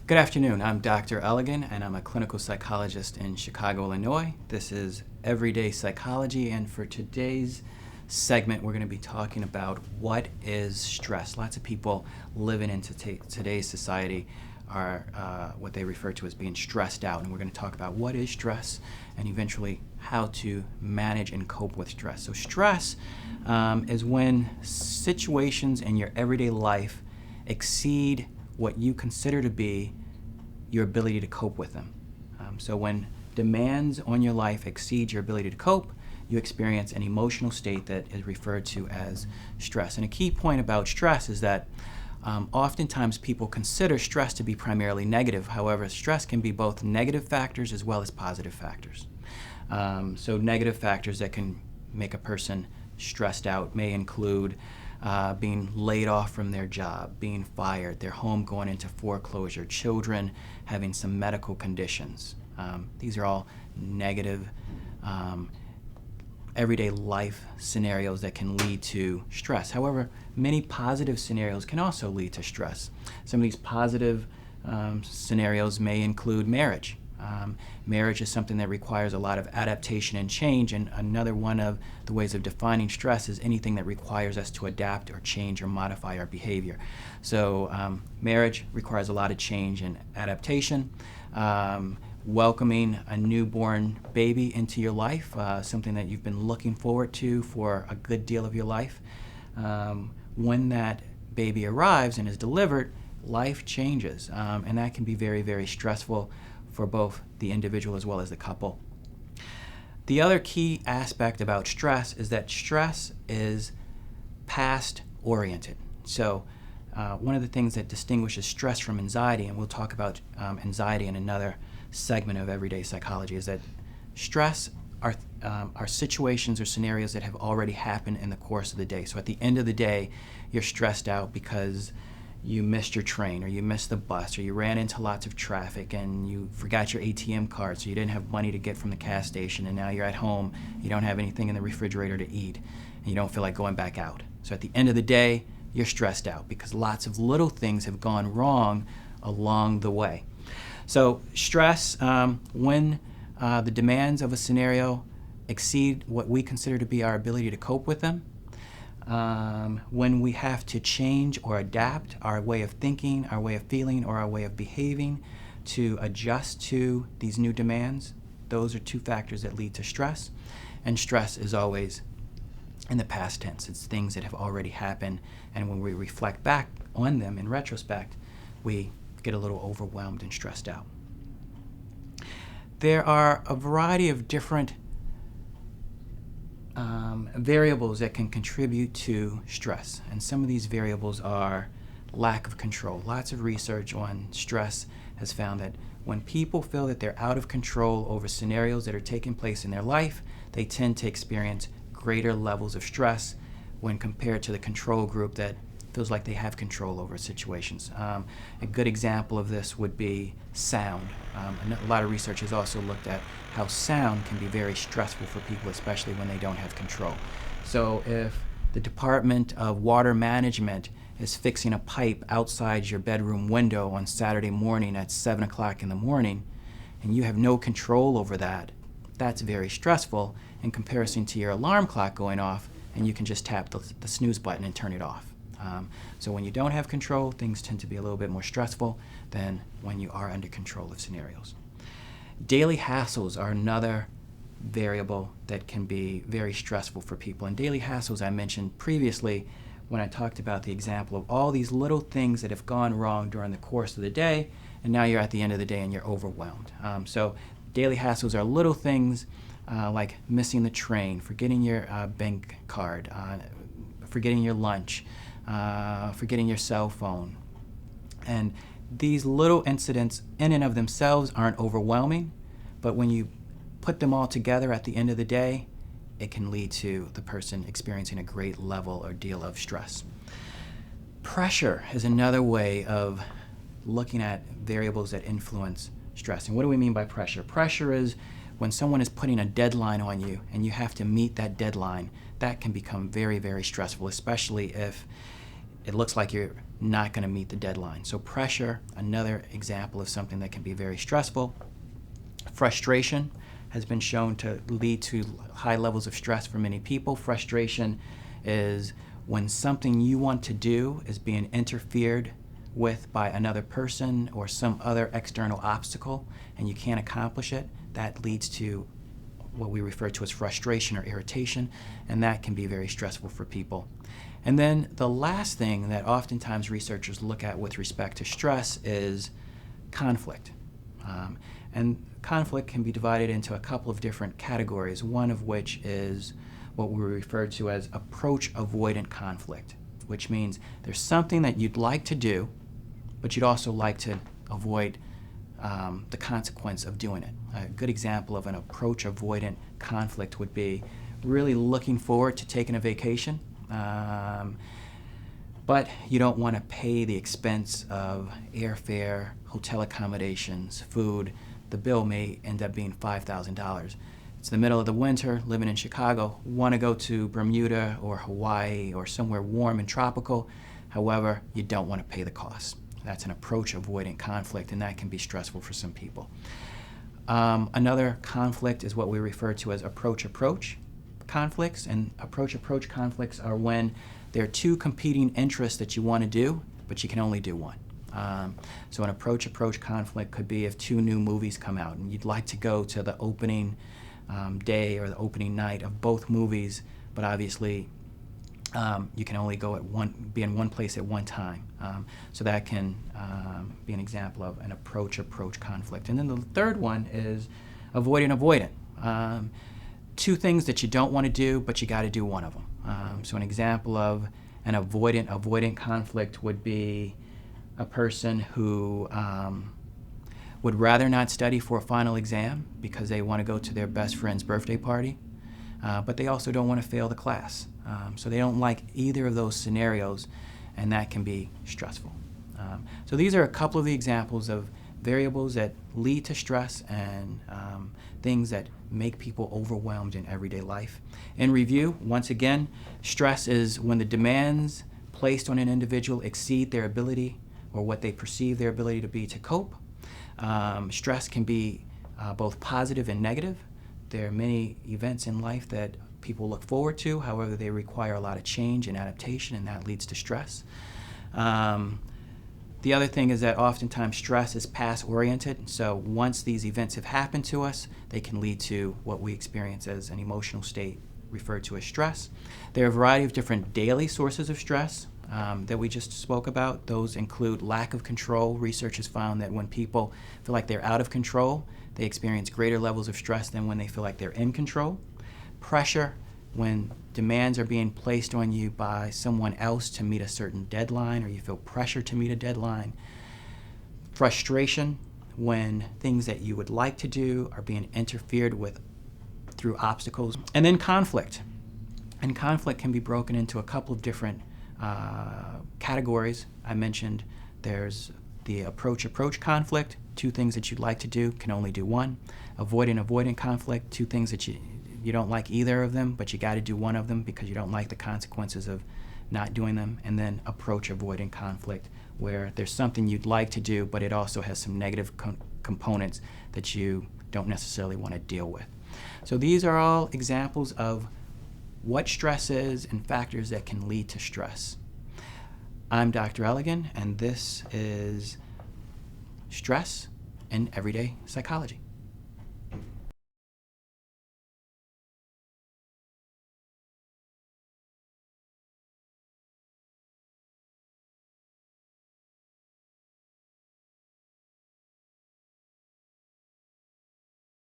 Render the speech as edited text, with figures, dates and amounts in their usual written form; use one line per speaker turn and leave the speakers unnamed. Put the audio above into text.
Good afternoon. I'm Dr. Elligan, and I'm a clinical psychologist in Chicago, Illinois. This is Everyday Psychology, and for today's segment, we're going to be talking about what is stress. Lots of people living in today's society are what they refer to as being stressed out, and we're going to talk about what is stress and eventually how to manage and cope with stress. So stress is when situations in your everyday life exceed what you consider to be your ability to cope with them. So when demands on your life exceed your ability to cope, you experience an emotional state that is referred to as stress. And a key point about stress is that oftentimes people consider stress to be primarily negative. However, stress can be both negative factors as well as positive factors. So negative factors that can make a person stressed out may include being laid off from their job, being fired, their home going into foreclosure, children having some medical conditions. These are all negative everyday life scenarios that can lead to stress. However, many positive scenarios can also lead to stress. Some of these positive scenarios may include marriage. Marriage is something that requires a lot of adaptation and change, and another one of the ways of defining stress is anything that requires us to adapt or change or modify our behavior. So marriage requires a lot of change and adaptation. Welcoming a newborn baby into your life, something that you've been looking forward to for a good deal of your life. When that baby arrives and is delivered, life changes, and that can be very, very stressful for both the individual as well as the couple. The other key aspect about stress is that stress is past oriented. So one of the things that distinguishes stress from anxiety, and we'll talk about anxiety in another segment of Everyday Psychology, is that stress are situations or scenarios that have already happened in the course of the day. So at the end of the day, you're stressed out because you missed your train, or you missed the bus, or you ran into lots of traffic and you forgot your ATM card, so you didn't have money to get from the gas station, and now you're at home, you don't have anything in the refrigerator to eat, and you don't feel like going back out. So at the end of the day, you're stressed out because lots of little things have gone wrong along the way. So stress, when the demands of a scenario exceed what we consider to be our ability to cope with them, when we have to change or adapt our way of thinking, our way of feeling, or our way of behaving to adjust to these new demands, those are two factors that lead to stress. And stress is always in the past tense. It's things that have already happened, and when we reflect back on them in retrospect, we get a little overwhelmed and stressed out. There are a variety of different variables that can contribute to stress, and some of these variables are lack of control. Lots of research on stress has found that when people feel that they're out of control over scenarios that are taking place in their life, they tend to experience greater levels of stress when compared to the control group that feels like they have control over situations. A good example of this would be sound. A lot of research has also looked at how sound can be very stressful for people, especially when they don't have control. So if the Department of Water Management is fixing a pipe outside your bedroom window on Saturday morning at 7 o'clock in the morning, and you have no control over that, that's very stressful in comparison to your alarm clock going off, and you can just tap the snooze button and turn it off. So when you don't have control, things tend to be a little bit more stressful than when you are under control of scenarios. Daily hassles are another variable that can be very stressful for people. And daily hassles, I mentioned previously when I talked about the example of all these little things that have gone wrong during the course of the day, and now you're at the end of the day and you're overwhelmed. So daily hassles are little things like missing the train, forgetting your bank card, forgetting your lunch, forgetting your cell phone. And these little incidents in and of themselves aren't overwhelming, but when you put them all together at the end of the day, it can lead to the person experiencing a great level or deal of stress. Pressure is another way of looking at variables that influence stress. And what do we mean by pressure? Pressure is when someone is putting a deadline on you and you have to meet that deadline. That can become very, very stressful, especially if it looks like you're not going to meet the deadline. So pressure, another example of something that can be very stressful. Frustration has been shown to lead to high levels of stress for many people. Frustration is when something you want to do is being interfered with by another person or some other external obstacle and you can't accomplish it. That leads to what we refer to as frustration or irritation, and that can be very stressful for people. And then the last thing that oftentimes researchers look at with respect to stress is conflict. And conflict can be divided into a couple of different categories, one of which is what we refer to as approach avoidant conflict, which means there's something that you'd like to do, but you'd also like to avoid the consequence of doing it. A good example of an approach avoidant conflict would be really looking forward to taking a vacation, but you don't want to pay the expense of airfare, hotel accommodations, food. The bill may end up being $5,000. It's the middle of the winter, living in Chicago, want to go to Bermuda or Hawaii or somewhere warm and tropical. However, you don't want to pay the cost. That's an approach avoidant conflict, and that can be stressful for some people. Another conflict is what we refer to as approach-approach conflicts, and approach-approach conflicts are when there are two competing interests that you want to do, but you can only do one. So an approach-approach conflict could be if two new movies come out and you'd like to go to the opening day or the opening night of both movies, but obviously you can only go be in one place at one time. So that can be an example of an approach-approach conflict. And then the third one is avoidant. Two things that you don't want to do, but you got to do one of them. So an example of an avoidant conflict would be a person who would rather not study for a final exam because they want to go to their best friend's birthday party, but they also don't want to fail the class. So they don't like either of those scenarios, and that can be stressful. So these are a couple of the examples of variables that lead to stress and things that make people overwhelmed in everyday life. In review, once again, stress is when the demands placed on an individual exceed their ability or what they perceive their ability to be to cope. Stress can be both positive and negative. There are many events in life that people look forward to, however, they require a lot of change and adaptation, and that leads to stress. The other thing is that oftentimes stress is past-oriented, so once these events have happened to us, they can lead to what we experience as an emotional state referred to as stress. There are a variety of different daily sources of stress that we just spoke about. Those include lack of control. Research has found that when people feel like they're out of control, they experience greater levels of stress than when they feel like they're in control. Pressure, when demands are being placed on you by someone else to meet a certain deadline or you feel pressure to meet a deadline. Frustration, when things that you would like to do are being interfered with through obstacles. And then conflict. And conflict can be broken into a couple of different categories. I mentioned there's the approach conflict, two things that you'd like to do, can only do one. Avoidant conflict, two things that you don't like either of them, but you got to do one of them because you don't like the consequences of not doing them. And then approach avoidant conflict, where there's something you'd like to do, but it also has some negative components that you don't necessarily want to deal with. So these are all examples of what stress is and factors that can lead to stress. I'm Dr. Elligan, and this is Stress in Everyday Psychology.